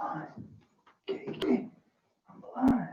alive. Okay. I'm alive.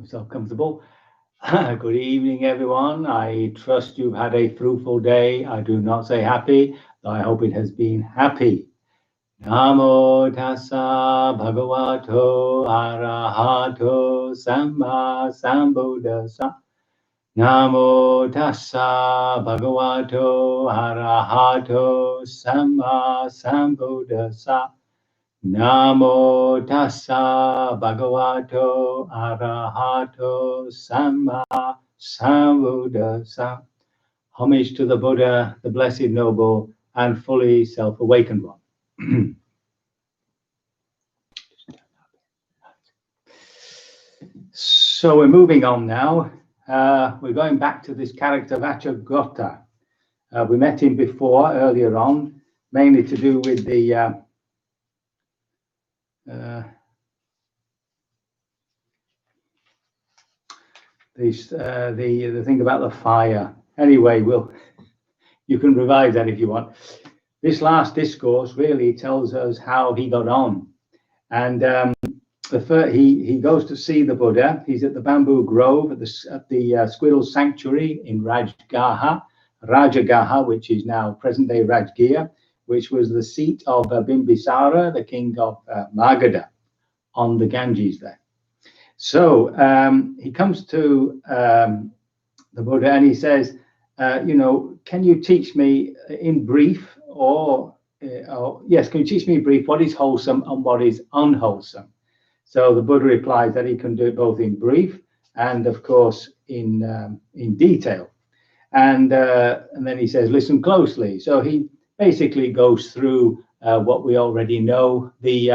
yourself comfortable. Good evening, everyone. I trust you've had a fruitful day. I do not say happy, though I hope it has been happy. Namo tassa bhagavato arahato samma sambuddhassa. Namo tassa bhagavato arahato samma sambuddhassa. Namo tassa bhagavato arahato samma sambuddhassa. Homage to the Buddha, the Blessed Noble, and fully self-awakened one. So we're moving on now. We're going back to this character Vachagotta. We met him before, earlier on, mainly to do with the thing about the fire. Anyway, you can revise that if you want. This last discourse really tells us how he got on, and he goes to see the Buddha. He's at the bamboo grove at the squirrel sanctuary in Vachagotta, which is now present-day Rajgir, which was the seat of Bimbisara, the king of Magadha, on the Ganges there. So he comes to the Buddha and he says, can you teach me in brief, yes, can you teach me in brief what is wholesome and what is unwholesome? So the Buddha replies that he can do it both in brief and, of course, in detail. And then he says, listen closely. So he basically goes through what we already know, the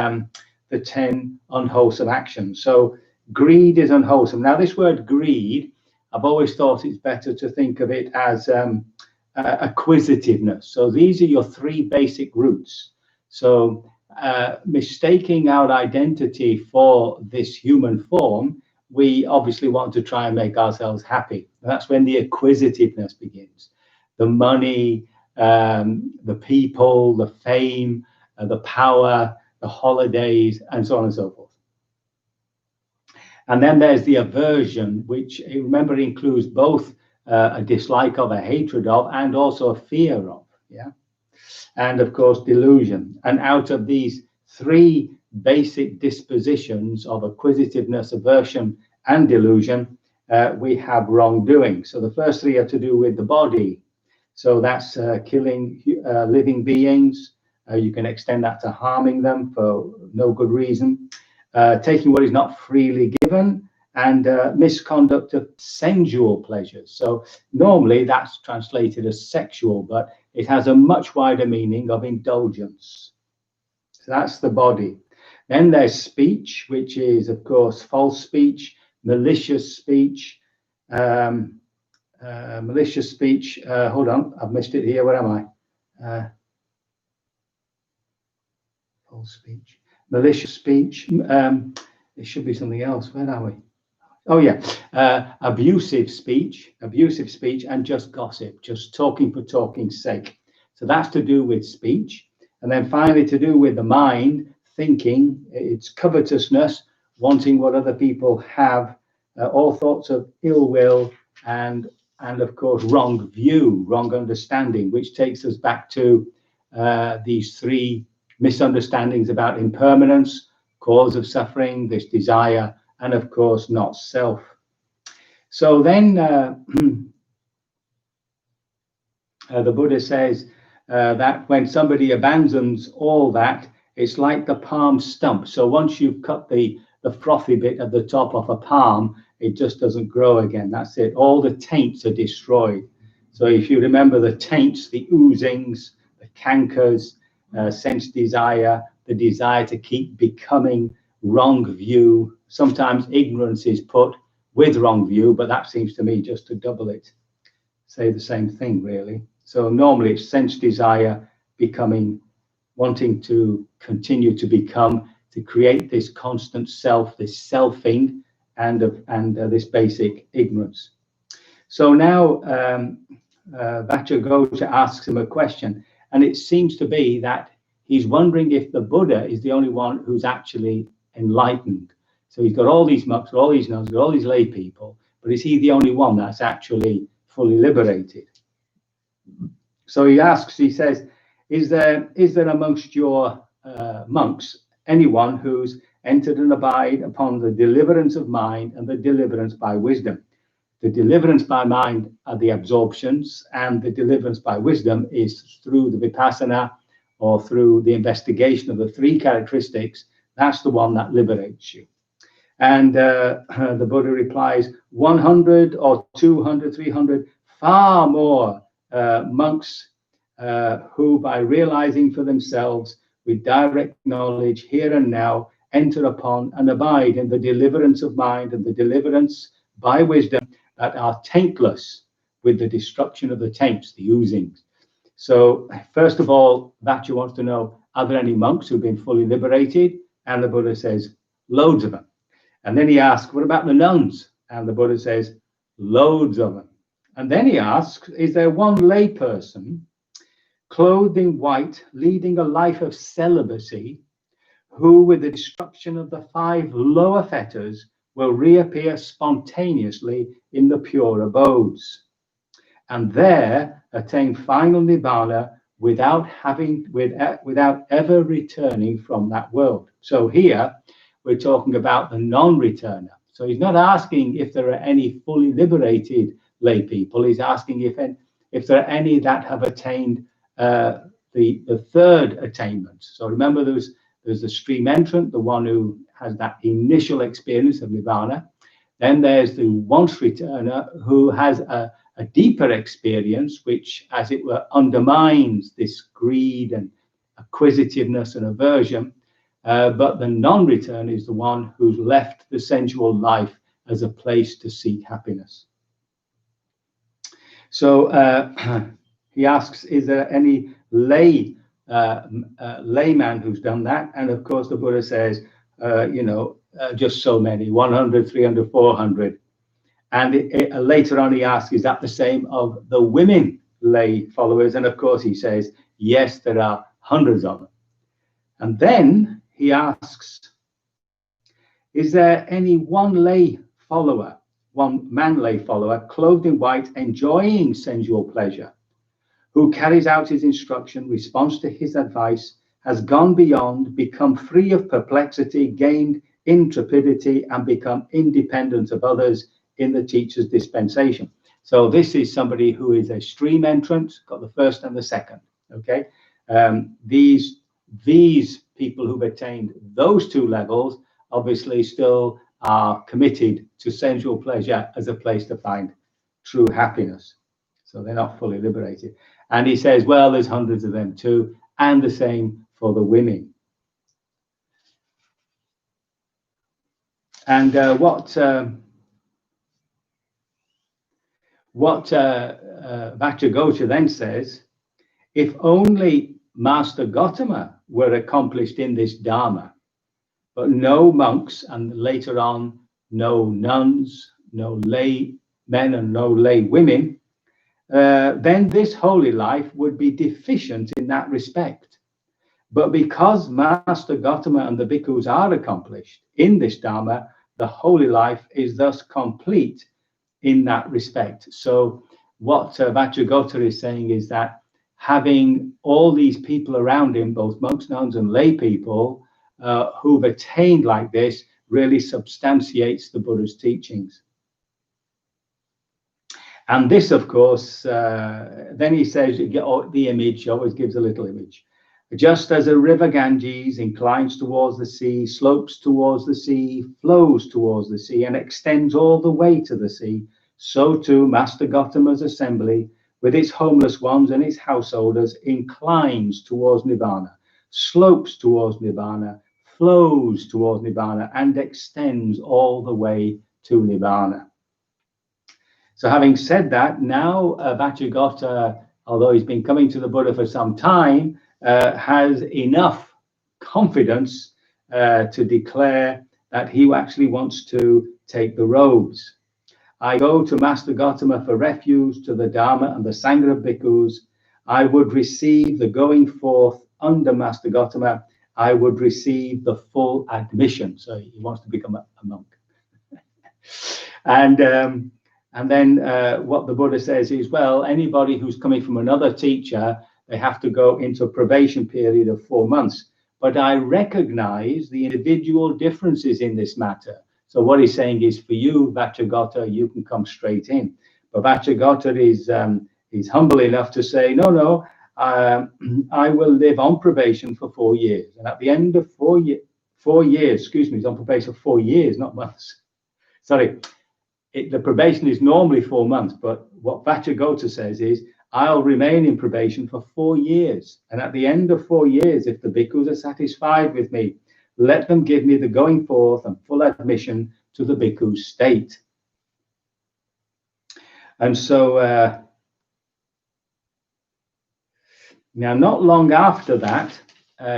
10 unwholesome actions. So greed is unwholesome. Now, this word greed, I've always thought it's better to think of it as acquisitiveness. So these are your 3 basic roots. So mistaking our identity for this human form, we obviously want to try and make ourselves happy. And that's when the acquisitiveness begins. The money, the people, the fame, the power, the holidays, and so on and so forth. And then there's the aversion, which, remember, includes both a dislike of, a hatred of, and also a fear of. Yeah. And of course, delusion. And out of these 3 basic dispositions of acquisitiveness, aversion, and delusion, we have wrongdoing. So the first 3 are to do with the body. So that's killing living beings. You can extend that to harming them for no good reason. Taking what is not freely given, and misconduct of sensual pleasures. So normally that's translated as sexual, but it has a much wider meaning of indulgence. So that's the body. Then there's speech, which is, of course, false speech, malicious speech. Malicious speech. Hold on, I've missed it here. Where am I? False speech. Malicious speech. It should be something else. Where are we? Oh yeah, abusive speech, and just gossip, just talking for talking's sake. So that's to do with speech. And then finally, to do with the mind, thinking, it's covetousness, wanting what other people have, all thoughts of ill will, and of course wrong view, wrong understanding, which takes us back to these 3 misunderstandings about impermanence, cause of suffering, this desire, and of course not self. So then the Buddha says that when somebody abandons all that, it's like the palm stump. So once you've cut the frothy bit at the top of a palm, it just doesn't grow again. That's it. All the taints are destroyed. So if you remember the taints, the oozings, the cankers, sense desire, the desire to keep becoming, wrong view. Sometimes ignorance is put with wrong view, but that seems to me just to double it, say the same thing really. So normally it's sense desire, becoming, wanting to continue to become, to create this constant self, this selfing, and this basic ignorance. So now Vachagotta asks him a question, and it seems to be that he's wondering if the Buddha is the only one who's actually enlightened. So he's got all these monks, all these nuns, all these lay people, but is he the only one that's actually fully liberated? So he asks, he says, is there amongst your monks anyone who's entered and abide upon the deliverance of mind and the deliverance by wisdom? The deliverance by mind are the absorptions, and the deliverance by wisdom is through the vipassana or through the investigation of the three characteristics. That's the one that liberates you. And the Buddha replies, 100 or 200, 300, far more monks who, by realizing for themselves with direct knowledge here and now, enter upon and abide in the deliverance of mind and the deliverance by wisdom that are taintless with the destruction of the taints, the oozings. So first of all, Vacha wants to know, are there any monks who've been fully liberated? And the Buddha says, loads of them. And then he asks, what about the nuns? And the Buddha says, loads of them. And then he asks, is there one lay person clothed in white, leading a life of celibacy, who with the destruction of the 5 lower fetters will reappear spontaneously in the pure abodes, and there attain final nibbana without ever returning from that world? So here we're talking about the non-returner. So he's not asking if there are any fully liberated lay people. He's asking if there are any that have attained the third attainment. So remember, there's the stream entrant, the one who has that initial experience of nibbana. Then there's the once returner who has a deeper experience, which, as it were, undermines this greed and acquisitiveness and aversion. But the non-return is the one who's left the sensual life as a place to seek happiness. So he asks, is there any layman who's done that? And of course, the Buddha says, just so many, 100, 300, 400. And later on, he asks, is that the same of the women lay followers? And of course, he says, yes, there are hundreds of them. And then he asks, is there any one lay follower, one man lay follower, clothed in white, enjoying sensual pleasure, who carries out his instruction, responds to his advice, has gone beyond, become free of perplexity, gained intrepidity, and become independent of others in the teacher's dispensation? So this is somebody who is a stream entrant, got the first and the second. Okay, these people who've attained those 2 levels obviously still are committed to sensual pleasure as a place to find true happiness. So they're not fully liberated. And he says, well, there's hundreds of them too, and the same for the women. And what Vachagotta then says, if only Master Gautama were accomplished in this Dharma, but no monks, and later on, no nuns, no lay men and no lay women, then this holy life would be deficient in that respect. But because Master Gautama and the bhikkhus are accomplished in this Dharma, the holy life is thus complete in that respect. So what Vachagotta is saying is that having all these people around him, both monks, nuns, and lay people, who've attained like this, really substantiates the Buddha's teachings. And this, of course, then he says, the image always gives a little image. Just as a river Ganges inclines towards the sea, slopes towards the sea, flows towards the sea, and extends all the way to the sea, so too Master Gautama's assembly, with its homeless ones and its householders, inclines towards Nibbana, slopes towards Nibbana, flows towards Nibbana, and extends all the way to Nibbana. So having said that, now Vachagotta, although he's been coming to the Buddha for some time, has enough confidence to declare that he actually wants to take the robes. I go to Master Gautama for refuge, to the Dharma and the Sangha of bhikkhus. I would receive the going forth under Master Gautama I would receive the full admission. So he wants to become a monk. And then what the Buddha says is, well, anybody who's coming from another teacher, they have to go into a probation period of 4 months. But I recognize the individual differences in this matter. So what he's saying is, for you, Vachagotta, you can come straight in. But Vachagotta is humble enough to say, no, I will live on probation for 4 years. And at the end of 4 years, he's on probation for 4 years, not months. Sorry, the probation is normally 4 months, but what Vachagotta says is, I'll remain in probation for 4 years. And at the end of 4 years, if the bhikkhus are satisfied with me, let them give me the going forth and full admission to the bhikkhu state. And so now, not long after that,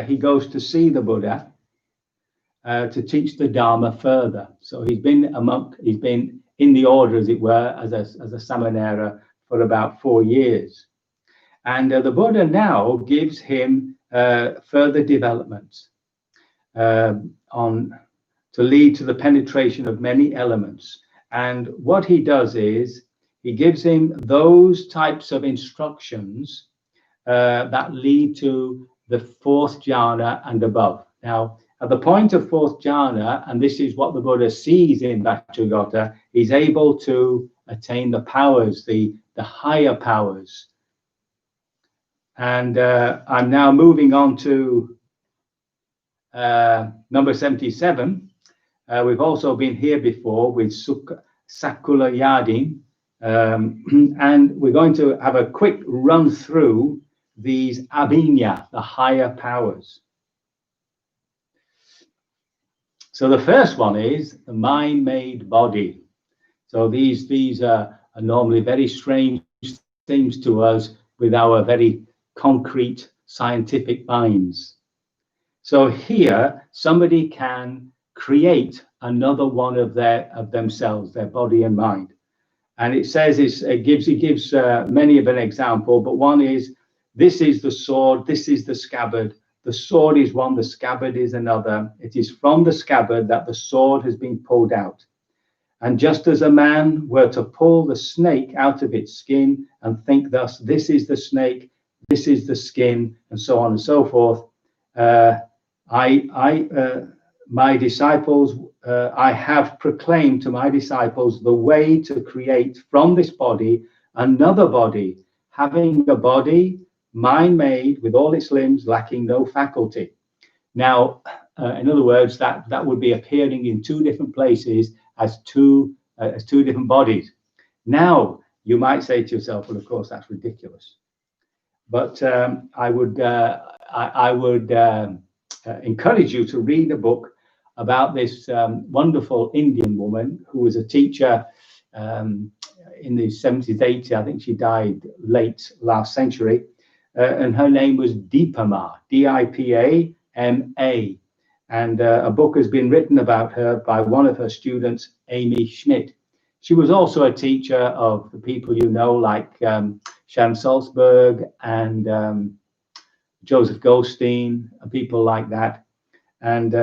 he goes to see the Buddha to teach the Dharma further. So he's been a monk, he's been in the order, as it were, as a samanera for about 4 years. And the Buddha now gives him further developments to lead to the penetration of many elements. And what he does is, he gives him those types of instructions that lead to the 4th jhana and above. Now, at the point of 4th jhana, and this is what the Buddha sees in Vachogotta, he's able to attain the powers, the higher powers. And I'm now moving on to number 77. We've also been here before with Sakula Yadin. And we're going to have a quick run through these abhinya, the higher powers. So the first one is the mind-made body. So these are normally very strange things to us with our very concrete scientific minds. So here, somebody can create another one of themselves, their body and mind. And it says it gives many of an example, but one is, this is the sword, this is the scabbard. The sword is one, the scabbard is another. It is from the scabbard that the sword has been pulled out. And just as a man were to pull the snake out of its skin and think thus, this is the snake, this is the skin, and so on and so forth, my disciples, I have proclaimed to my disciples the way to create from this body another body, having a body, mind-made, with all its limbs, lacking no faculty. Now, in other words, that would be appearing in 2 different places as two different bodies. Now, you might say to yourself, well, of course, that's ridiculous. But I would encourage you to read a book about this wonderful Indian woman who was a teacher in the 70s, 80s. I think she died late last century. And her name was Dipama, D-I-P-A-M-A. And a book has been written about her by one of her students, Amy Schmidt. She was also a teacher of the people you know, like Sharon Salzberg and Joseph Goldstein, and people like that. And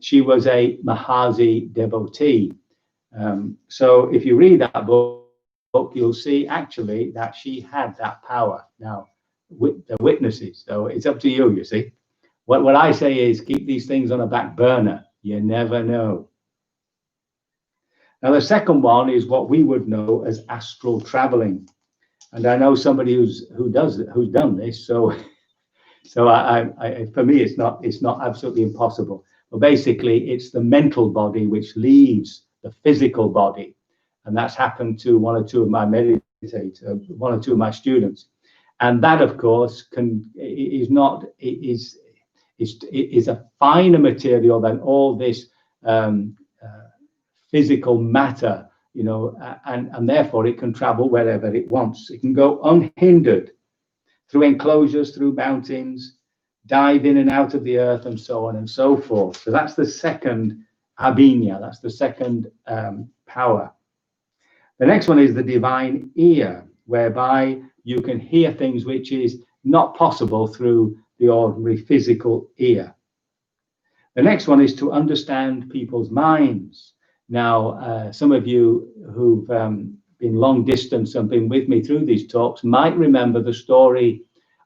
she was a Mahasi devotee. So if you read that book, you'll see actually that she had that power. Now, the witnesses, so it's up to you, you see. What I say is keep these things on a back burner. You never know. Now, the second one is what we would know as astral traveling. And I know somebody who's done this, so for me, it's not absolutely impossible. But basically, it's the mental body which leaves the physical body, and that's happened to one or two of my meditators, one or two of my students. And that, of course, is a finer material than all this physical matter, you know, and therefore it can travel wherever it wants. It can go unhindered through enclosures, through mountains, dive in and out of the earth, and so on and so forth. So that's the second abhinya, that's the second power. The next one is the divine ear, whereby you can hear things which is not possible through the ordinary physical ear. The next one is to understand people's minds. Now, some of you who've been long distance and been with me through these talks might remember the story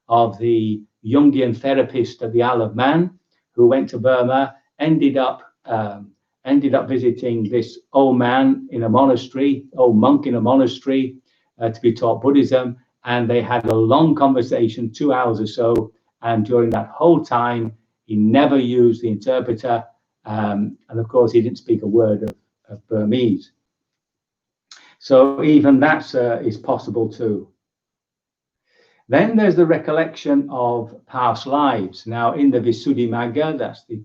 of the Jungian therapist at the Isle of Man who went to Burma, ended up visiting this old man in a monastery, old monk in a monastery, to be taught Buddhism, and they had a long conversation, 2 hours or so, and during that whole time, he never used the interpreter, and of course, he didn't speak a word of Burmese. So even that is possible too. Then there's the recollection of past lives. Now, in the Visuddhimagga, that's the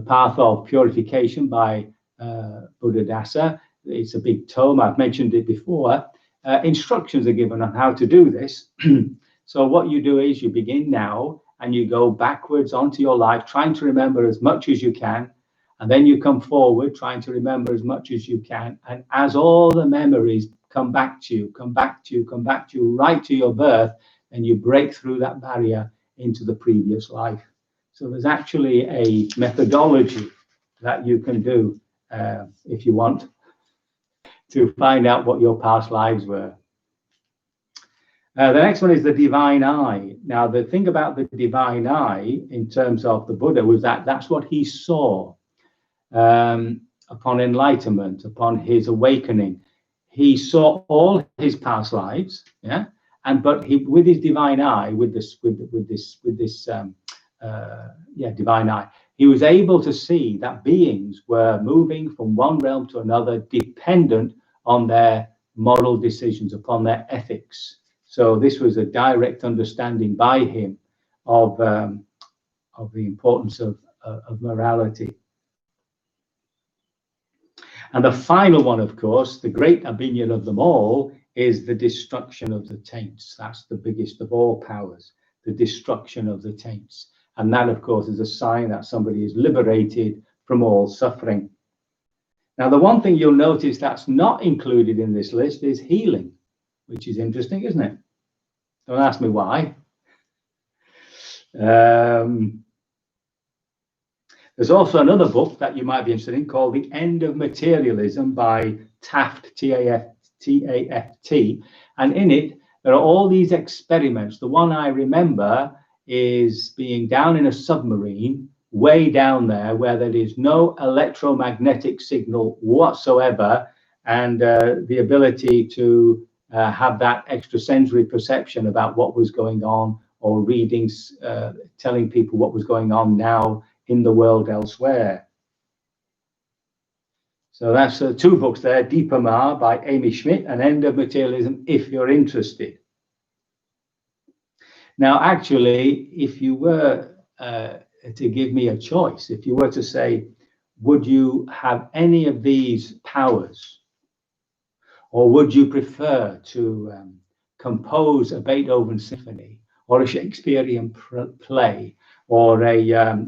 path of purification by Buddhadasa. It's a big tome. I've mentioned it before. Instructions are given on how to do this. So what you do is you begin now and you go backwards onto your life, trying to remember as much as you can. And then you come forward, trying to remember as much as you can. And as all the memories come back to you, right to your birth, and you break through that barrier into the previous life. So there's actually a methodology that you can do if you want to find out what your past lives were. The next one is the divine eye. Now, the thing about the divine eye in terms of the Buddha was that that's what he saw upon enlightenment, upon his awakening. He saw all his past lives, yeah, but he, with his divine eye, with this divine eye, he was able to see that beings were moving from one realm to another, dependent on their moral decisions, upon their ethics. So this was a direct understanding by him of the importance of morality. And the final one, of course, the great opinion of them all, is the destruction of the taints. That's the biggest of all powers, the destruction of the taints. And that, of course, is a sign that somebody is liberated from all suffering. Now, the one thing you'll notice that's not included in this list is healing, which is interesting, isn't it? Don't ask me why. There's also another book that you might be interested in called The End of Materialism by Taft, T-A-F-T. And in it, there are all these experiments. The one I remember is being down in a submarine, way down there, where there is no electromagnetic signal whatsoever, and the ability to have that extrasensory perception about what was going on, or readings telling people what was going on now in the world elsewhere. So that's 2 books there, Deepa Ma by Amy Schmidt and End of Materialism, if you're interested. Now, actually, if you were to give me a choice, if you were to say, would you have any of these powers, or would you prefer to compose a Beethoven symphony, or a Shakespearean play, or a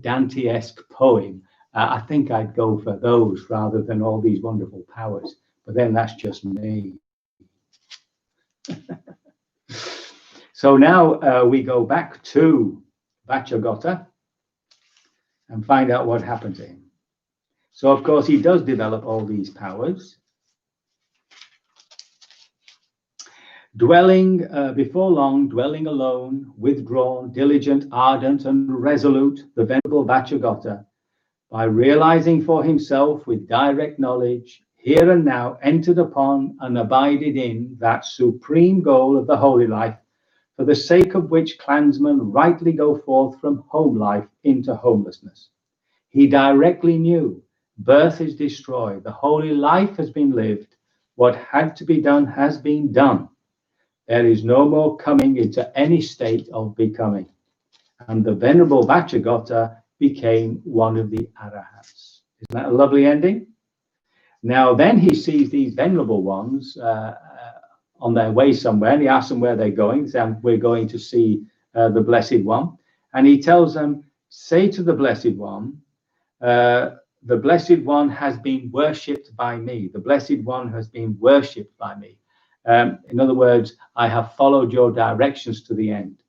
Dante-esque poem, I think I'd go for those rather than all these wonderful powers. But then that's just me. So now we go back to Vachagotta and find out what happened to him. So, of course, he does develop all these powers. Dwelling, before long, dwelling alone, withdrawn, diligent, ardent, and resolute, the Venerable Vachagotta, by realizing for himself with direct knowledge, here and now entered upon and abided in that supreme goal of the holy life, for the sake of which clansmen rightly go forth from home life into homelessness. He directly knew birth is destroyed, the holy life has been lived, what had to be done has been done. There is no more coming into any state of becoming. And the Venerable Vachagotta became one of the arahats. Isn't that a lovely ending? Now, then he sees these venerable ones on their way somewhere, and he asks them where they're going. He says, we're going to see the Blessed One. And he tells them, say to the Blessed One, the Blessed One has been worshipped by me. The Blessed One has been worshipped by me. In other words, I have followed your directions to the end.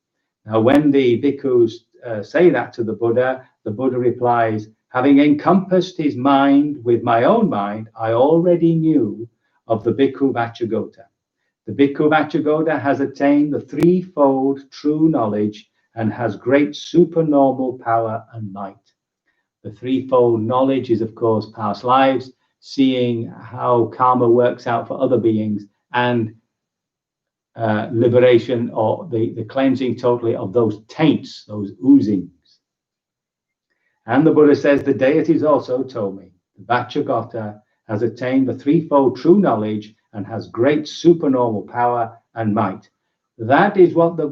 Now, when the bhikkhus say that to the Buddha replies, having encompassed his mind with my own mind, I already knew of the bhikkhu Vachagotta. The bhikkhu Vachagotta has attained the threefold true knowledge and has great supernormal power and might. The threefold knowledge is, of course, past lives, seeing how karma works out for other beings, and liberation, or the cleansing totally of those taints, those oozings. And the Buddha says, the deities also told me, the Vachagotta has attained the threefold true knowledge and has great supernormal power and might. That is what the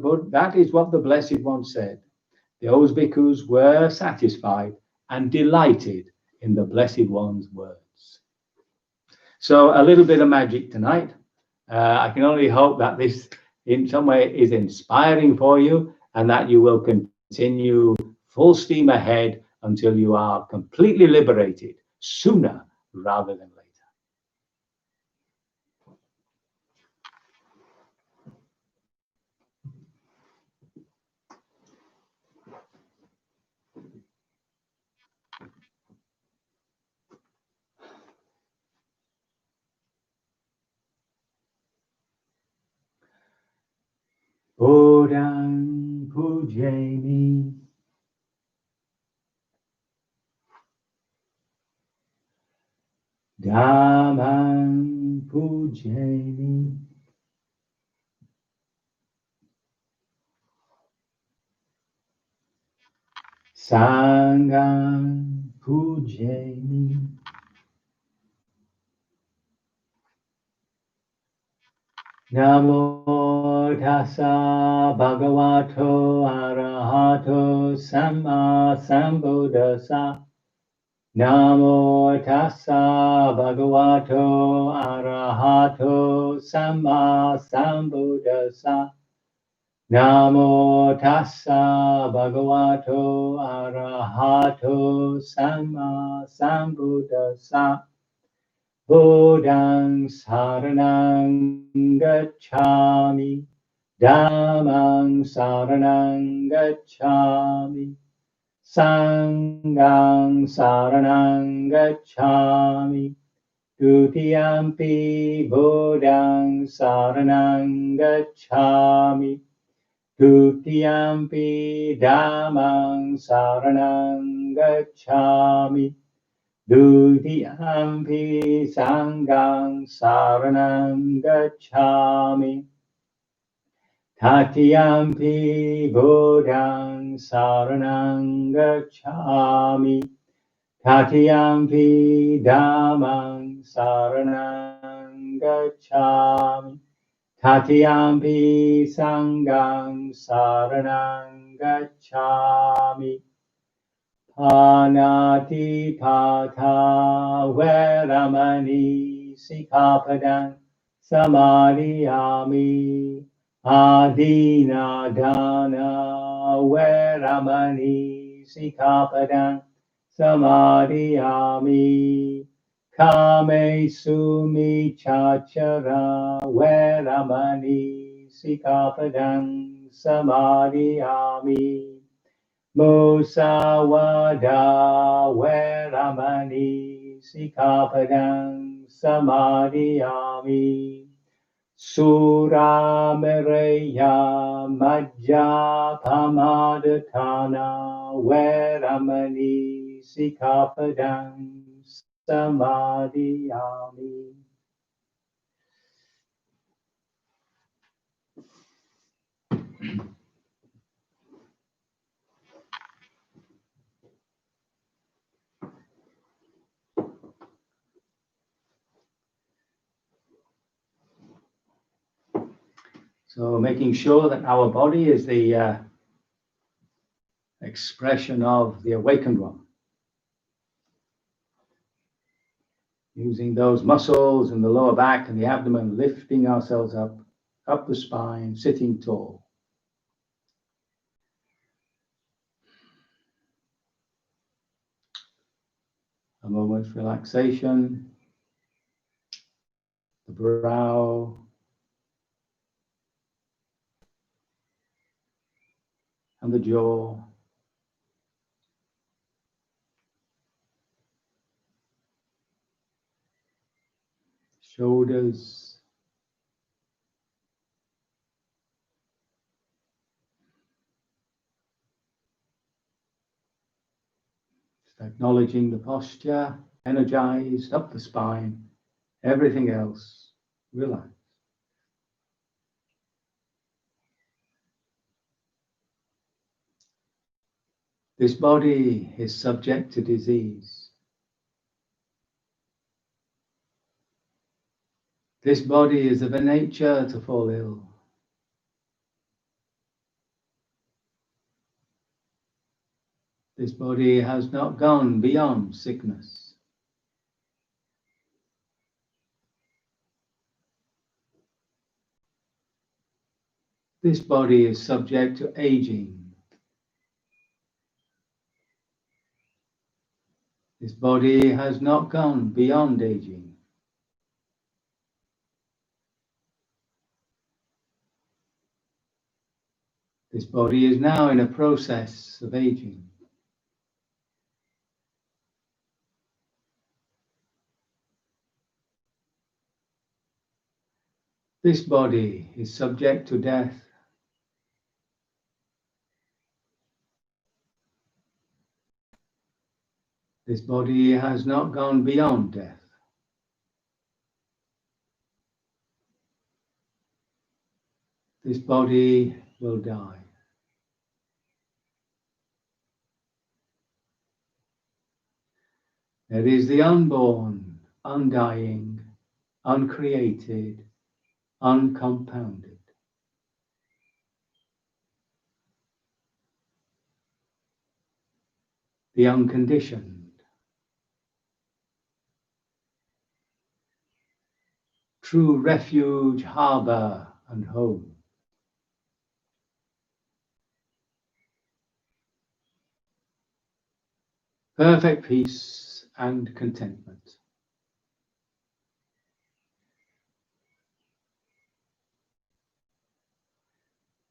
Blessed One said. Those bhikkhus were satisfied and delighted in the Blessed One's words. So a little bit of magic tonight. I can only hope that this in some way is inspiring for you, and that you will continue full steam ahead until you are completely liberated sooner rather than later. Bodang Pujami Dhammang Pujami Sangham Pujami Namo Tassa Bhagavato Arahato Samma Sambuddhassa. Namo Tassa Bhagavato Arahato Samma Sambuddhassa. Namo Tassa Bhagavato Arahato Samma Sambuddhassa. Buddhang Saranang Gacchami, Dhammang Saranang Gacchami, Sanghang Saranang Gacchami, Dutiyampi Buddhang Saranang Gacchami, Dutiyampi Dhammang Saranang Gacchami, Dutiyampi Sanghang Saranang Gacchami, Tatiyampi Buddhang Saranang Gacchami, Tatiyampi Dhammang Saranang Gacchami, Tatiyampi Sanghang Saranang Gacchami. Panati Pata Veramani Sikapadang Samadhiyami. Adina Dana Veramani Sikapadang Samadhiyami. Kame Sumi Chachara Veramani Sikapadang Samadhiyami. Musawada Veramani Sikapadang Samadhiyami. Sura Mereya Majja Pamadatana Veramani Sikapadang Samadhiyami. So making sure that our body is the expression of the awakened one. Using those muscles in the lower back and the abdomen, lifting ourselves up the spine, sitting tall. A moment's relaxation, the brow, and the jaw. Shoulders. Just acknowledging the posture, energized up the spine, everything else relaxed. This body is subject to disease. This body is of a nature to fall ill. This body has not gone beyond sickness. This body is subject to aging. This body has not gone beyond aging. This body is now in a process of aging. This body is subject to death. This body has not gone beyond death. This body will die. There is the unborn, undying, uncreated, uncompounded. The unconditioned. True refuge, harbour, and home. Perfect peace and contentment.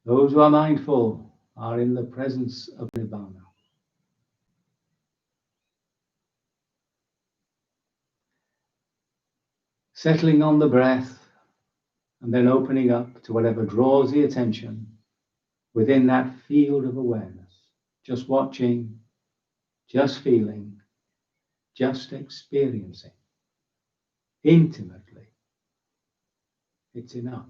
Those who are mindful are in the presence of Nibbana. Settling on the breath and then opening up to whatever draws the attention within that field of awareness. Just watching, just feeling, just experiencing. Intimately, it's enough.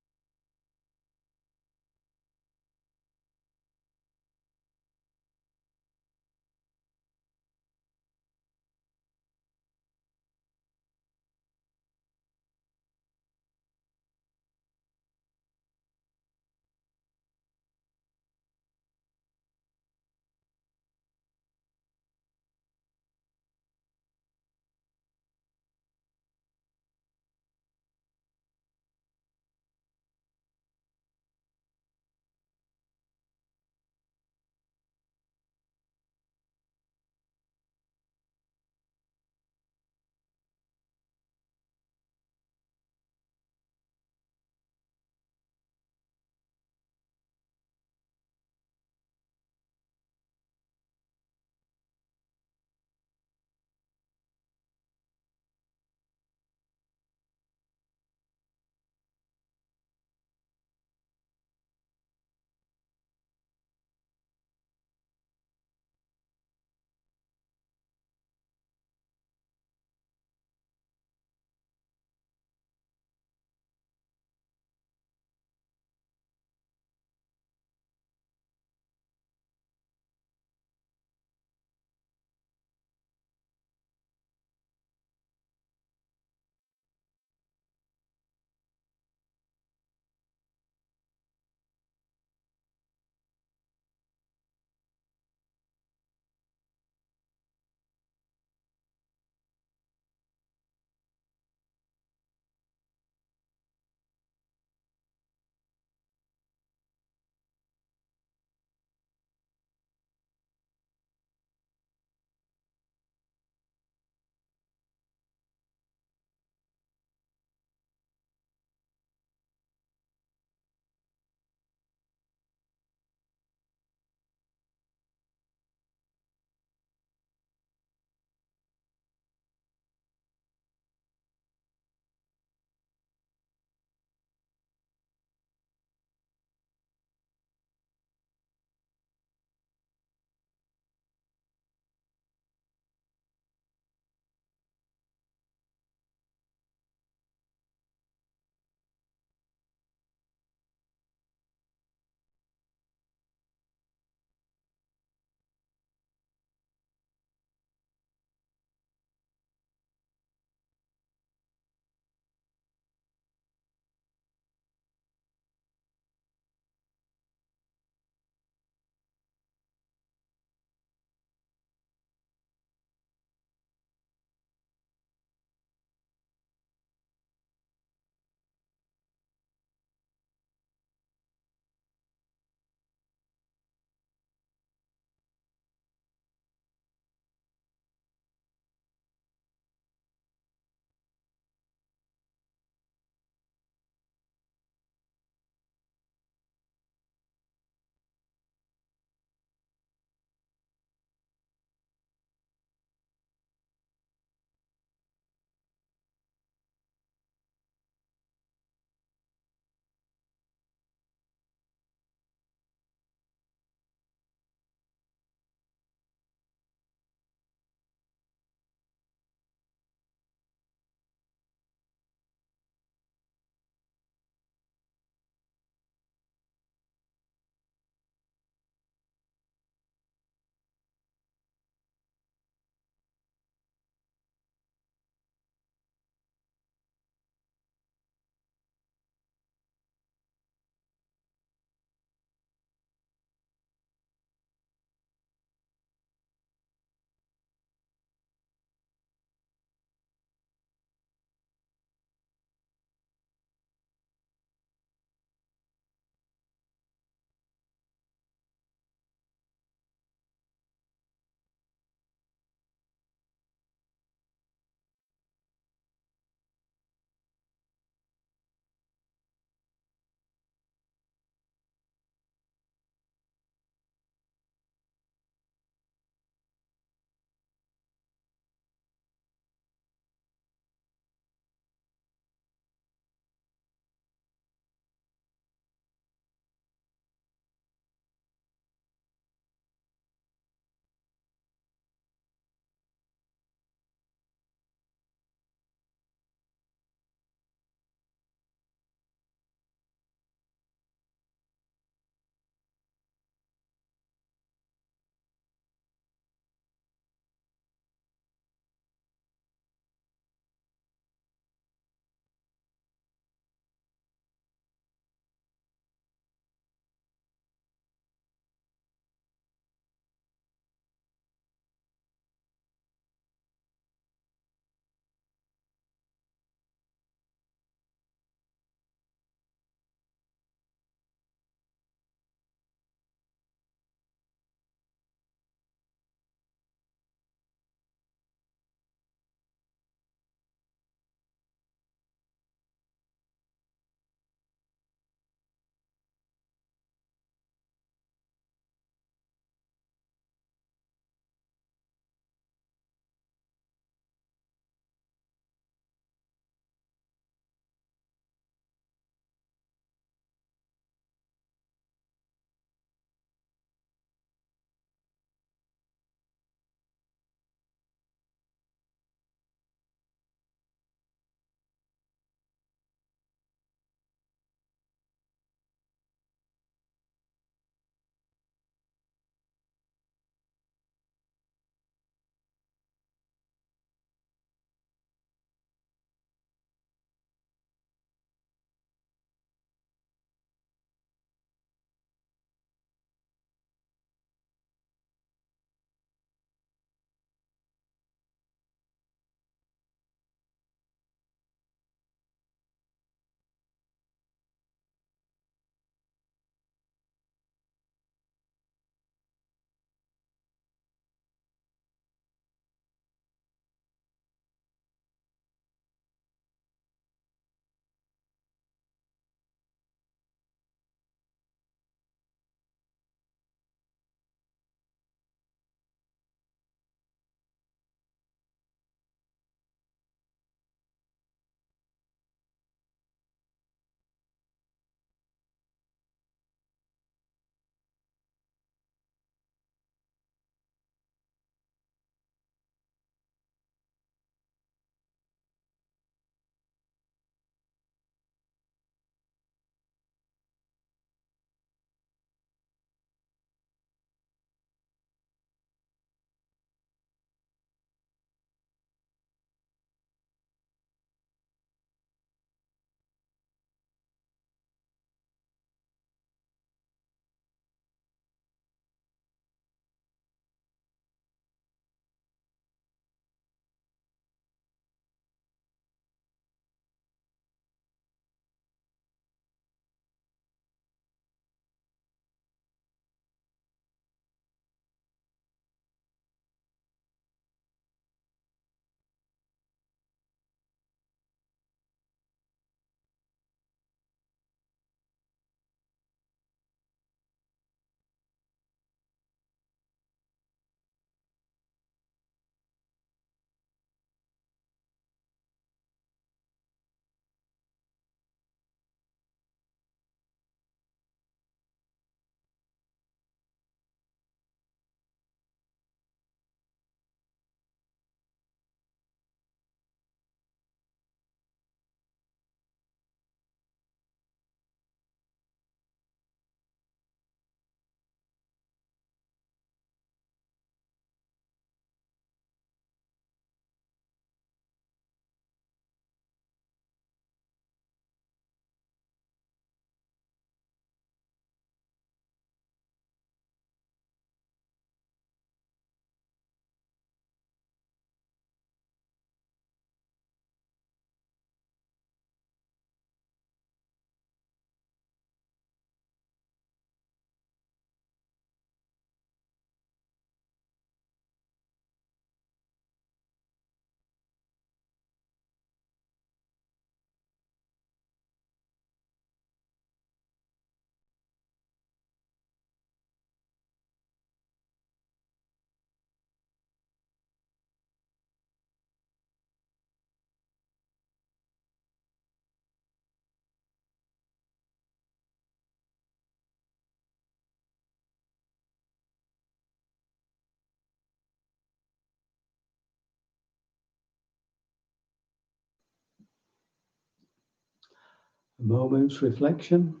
A moment's reflection.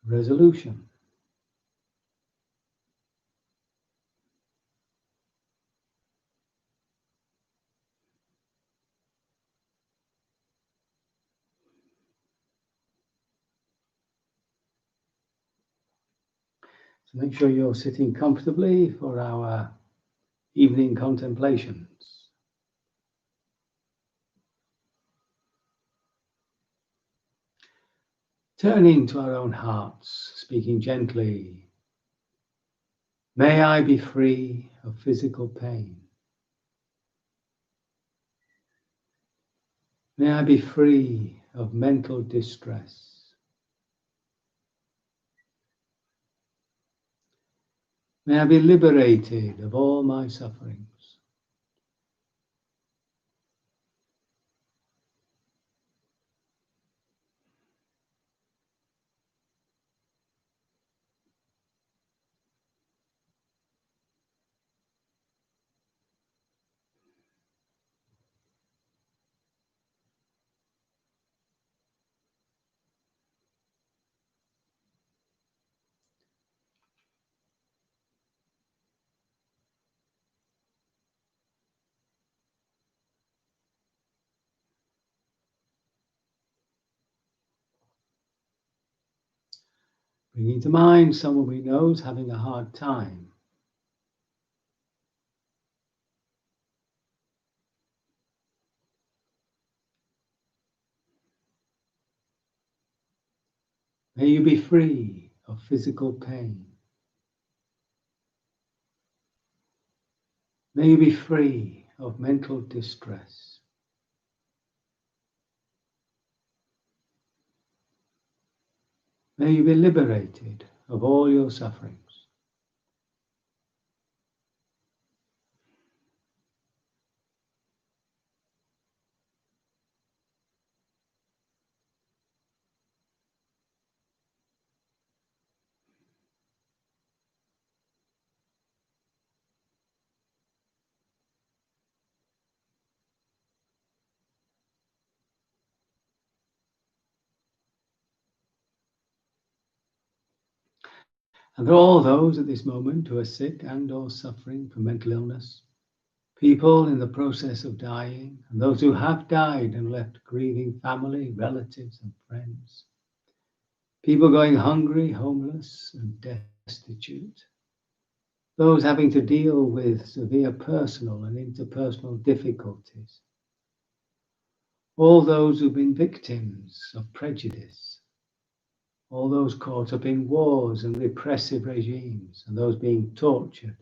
Resolution. So make sure you're sitting comfortably for our evening contemplations. Turning to our own hearts, speaking gently, may I be free of physical pain. May I be free of mental distress. May I be liberated of all my sufferings. Bringing to mind someone we know is having a hard time. May you be free of physical pain. May you be free of mental distress. May you be liberated of all your sufferings. And for all those at this moment who are sick and or suffering from mental illness, people in the process of dying, and those who have died and left grieving family, relatives, and friends, people going hungry, homeless, and destitute, those having to deal with severe personal and interpersonal difficulties, all those who've been victims of prejudice, all those caught up in wars and repressive regimes, and those being tortured.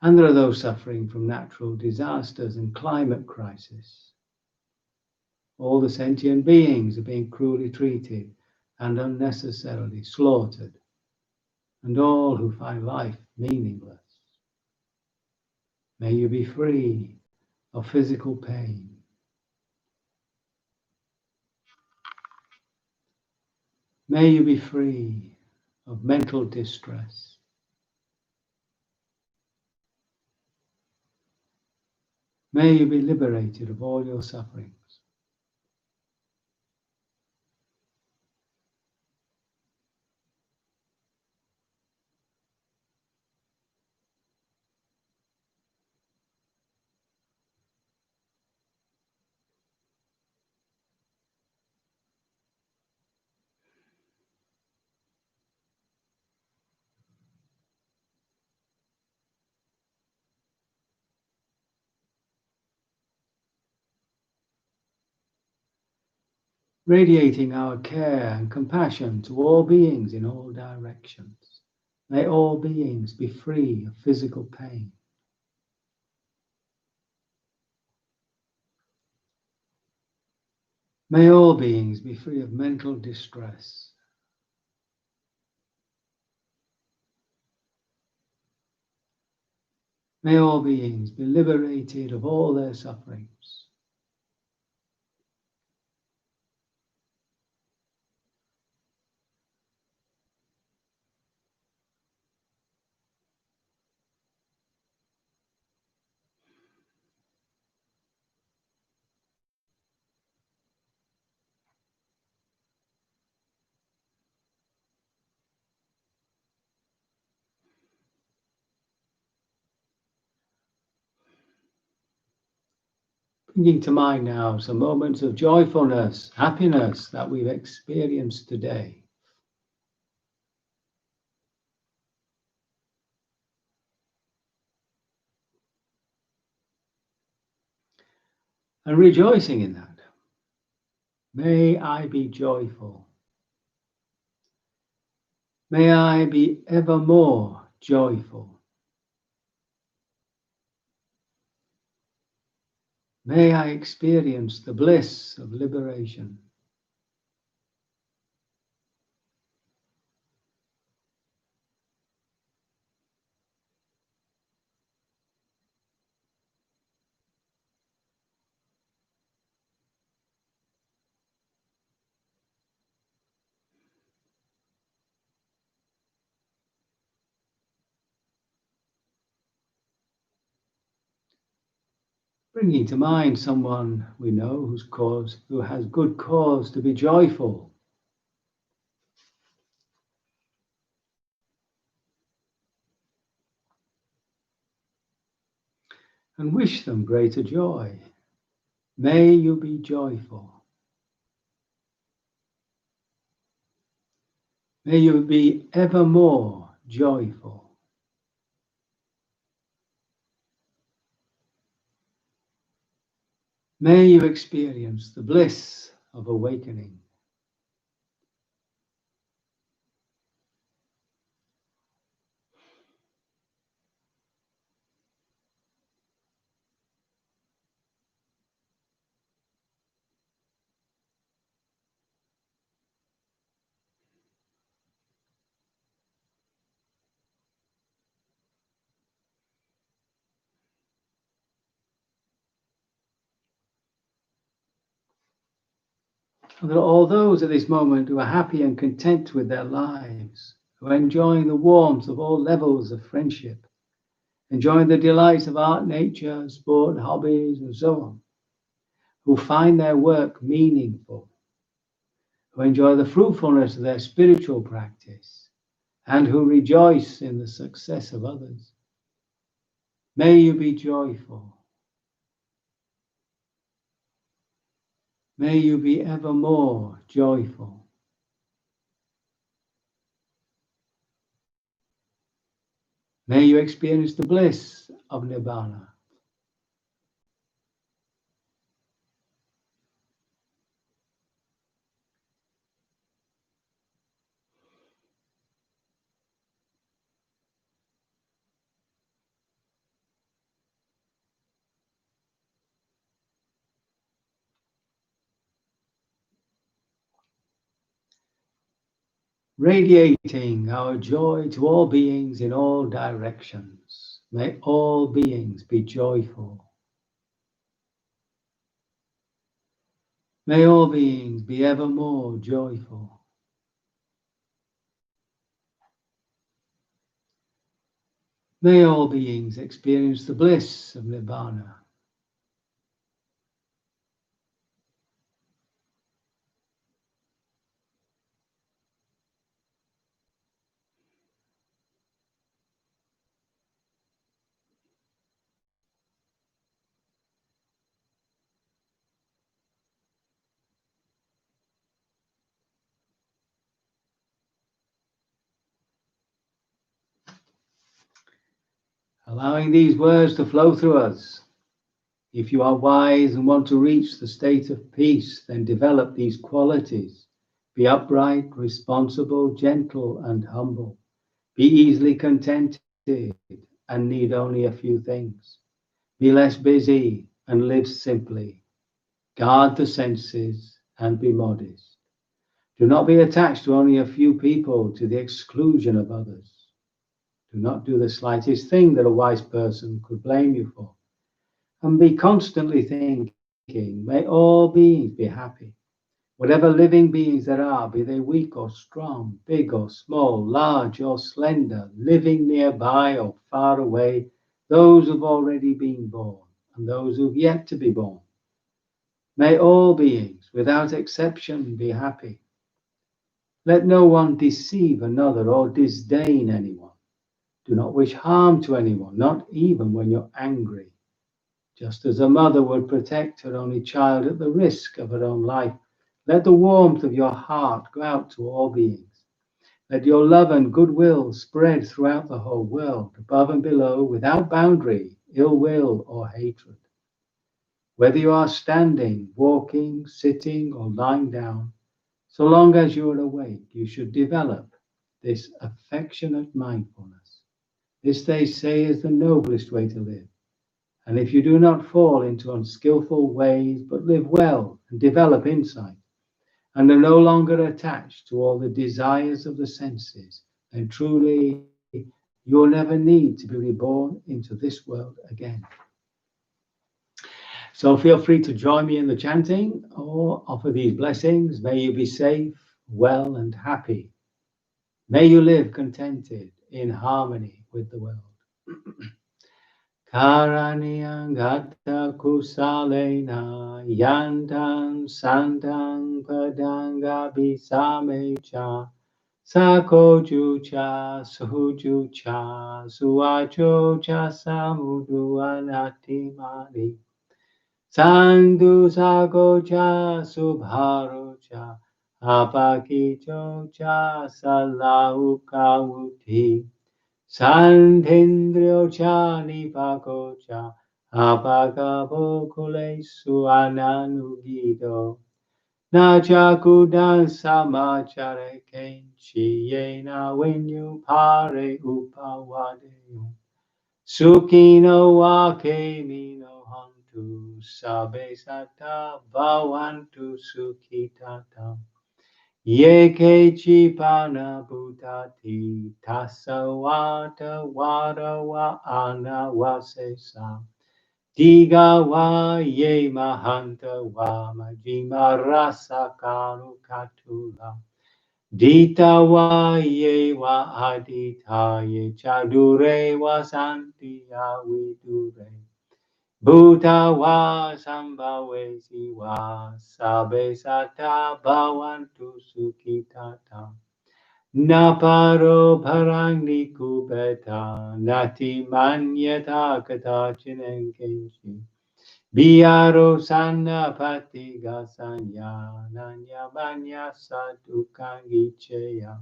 And there are those suffering from natural disasters and climate crisis. All the sentient beings are being cruelly treated and unnecessarily slaughtered, and all who find life meaningless. May you be free of physical pain. May you be free of mental distress. May you be liberated of all your sufferings. Radiating our care and compassion to all beings in all directions. May all beings be free of physical pain. May all beings be free of mental distress. May all beings be liberated of all their sufferings. Bringing to mind now some moments of joyfulness, happiness that we've experienced today. And rejoicing in that. May I be joyful. May I be ever more joyful. May I experience the bliss of liberation. Bringing to mind someone we know who has good cause to be joyful. And wish them greater joy. May you be joyful. May you be ever more joyful. May you experience the bliss of awakening. And that all those at this moment who are happy and content with their lives, who are enjoying the warmth of all levels of friendship, enjoying the delights of art, nature, sport, hobbies, and so on, who find their work meaningful, who enjoy the fruitfulness of their spiritual practice, and who rejoice in the success of others. May you be joyful. May you be ever more joyful. May you experience the bliss of Nibbana. Radiating our joy to all beings in all directions. May all beings be joyful. May all beings be ever more joyful. May all beings experience the bliss of Nibbana. Allowing these words to flow through us. If you are wise and want to reach the state of peace, then develop these qualities. Be upright, responsible, gentle, and humble. Be easily contented and need only a few things. Be less busy and live simply. Guard the senses and be modest. Do not be attached to only a few people to the exclusion of others. Do not do the slightest thing that a wise person could blame you for. And be constantly thinking, may all beings be happy. Whatever living beings there are, be they weak or strong, big or small, large or slender, living nearby or far away, those who've already been born and those who've yet to be born. May all beings, without exception, be happy. Let no one deceive another or disdain anyone. Do not wish harm to anyone, not even when you're angry. Just as a mother would protect her only child at the risk of her own life, let the warmth of your heart go out to all beings. Let your love and goodwill spread throughout the whole world, above and below, without boundary, ill will, or hatred. Whether you are standing, walking, sitting, or lying down, so long as you are awake, you should develop this affectionate mindfulness. This, they say, is the noblest way to live. And if you do not fall into unskillful ways, but live well and develop insight, and are no longer attached to all the desires of the senses, then truly you will never need to be reborn into this world again. So feel free to join me in the chanting or offer these blessings. May you be safe, well, and happy. May you live contented in harmony with the world. Karaniyan gata kusalena yantan santang padanga bisamecha sakojucha sujucha suachocha samudu anatimani sandu sagocha subharocha apakichocha salaukawuti Santindryo cha nipako cha apakabo kulesu ananugido nachakudan samachare kenchi yena winyu pare upawadeyo sukino wake mino hantu sabe sata bhavantu sukhitata Yeke pana bhutati tasawata wada wa ana wasesa diga wa ye mahanta wa majima rasa kanu katula dita wa ye wa adita ye chadure wa santi avidure Bhuta wa sambhavesi wa sabe sata bhavantu sukhitata naparo parangni kubeta nati manyata kata chinenkenshi biaro sanna patiga sanya nanya manya sadukangicheya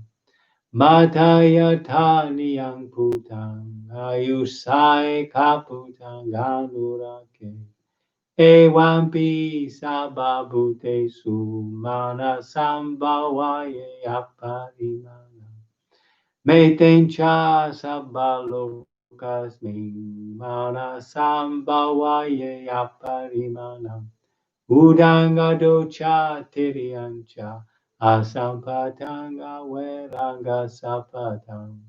Mataya taniyang putang ayusai kaputang ganurake Ewampi sababute sumana sambhawaye aparimana Metencha sabbalokasmi mana sambhawaye aparimana Udanga docha tiriyancha asampatanga veranga sapatang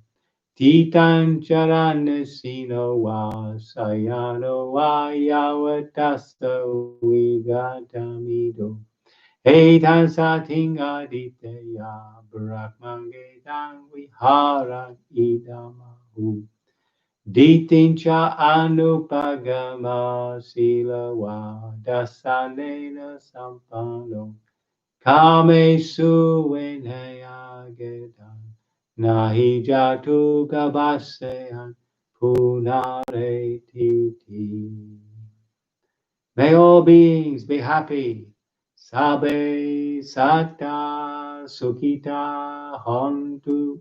titan charanesino va sayano va yavatasa vigatamido etan satinga diteya brahmangetang viharan idamahu Ditincha anupagama silawa dasanena sampano kame suvenaya gedan nahi jatu kabasehan punare titi. May all beings be happy. Sabe sata sukita hontu.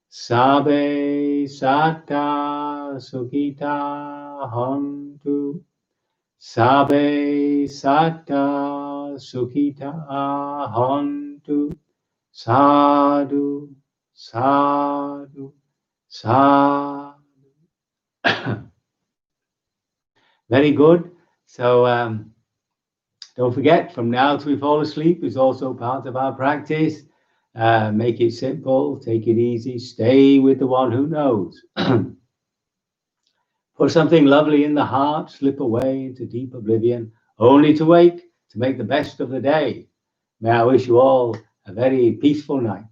Sabe sata sukita hontu. Sabe sata sukita hontu. Sadhu, sadhu, sadhu. Very good. So don't forget, from now till we fall asleep is also part of our practice. Make it simple, take it easy, stay with the one who knows. Put something lovely in the heart, slip away into deep oblivion, only to wake to make the best of the day. May I wish you all a very peaceful night.